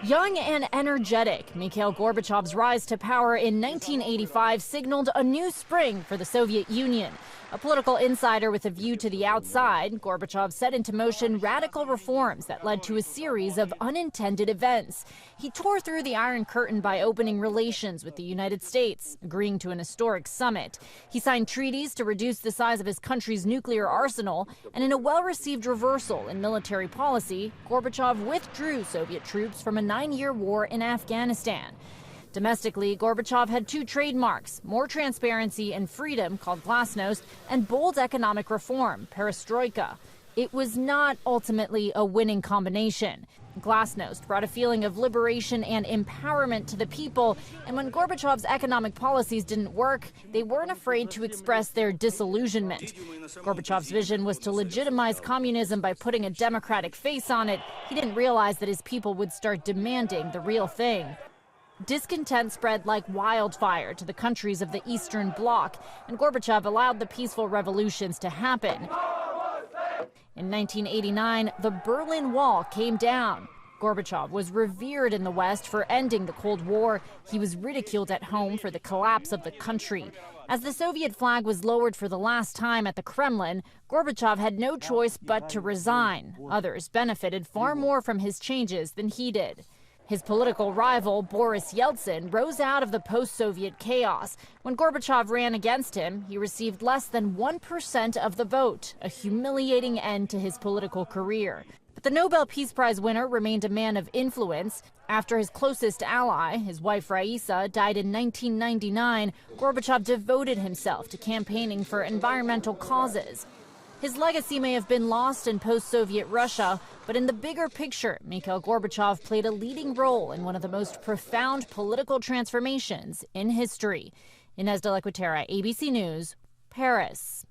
Young and energetic, Mikhail Gorbachev's rise to power in 1985 signaled a new spring for the Soviet Union. A political insider with a view to the outside, Gorbachev set into motion radical reforms that led to a series of unintended events. He tore through the Iron Curtain by opening relations with the United States, agreeing to an historic summit. He signed treaties to reduce the size of his country's nuclear arsenal, and in a well-received reversal in military policy, Gorbachev withdrew Soviet troops from a 9-year war in Afghanistan. Domestically, Gorbachev had two trademarks: more transparency and freedom, called glasnost, and bold economic reform, perestroika. It was not ultimately a winning combination. Glasnost brought a feeling of liberation and empowerment to the people, and when Gorbachev's economic policies didn't work, they weren't afraid to express their disillusionment. Gorbachev's vision was to legitimize communism by putting a democratic face on it. He didn't realize that his people would start demanding the real thing. Discontent spread like wildfire to the countries of the Eastern Bloc, and Gorbachev allowed the peaceful revolutions to happen. In 1989, the Berlin Wall came down. Gorbachev was revered in the West for ending the Cold War. He was ridiculed at home for the collapse of the country. As the Soviet flag was lowered for the last time at the Kremlin, Gorbachev had no choice but to resign. Others benefited far more from his changes than he did. His political rival, Boris Yeltsin, rose out of the post-Soviet chaos. When Gorbachev ran against him, he received less than 1% of the vote, a humiliating end to his political career. But the Nobel Peace Prize winner remained a man of influence. After his closest ally, his wife Raisa, died in 1999, Gorbachev devoted himself to campaigning for environmental causes. His legacy may have been lost in post-Soviet Russia, but in the bigger picture, Mikhail Gorbachev played a leading role in one of the most profound political transformations in history. Inez de la Cuetara, ABC News, Paris.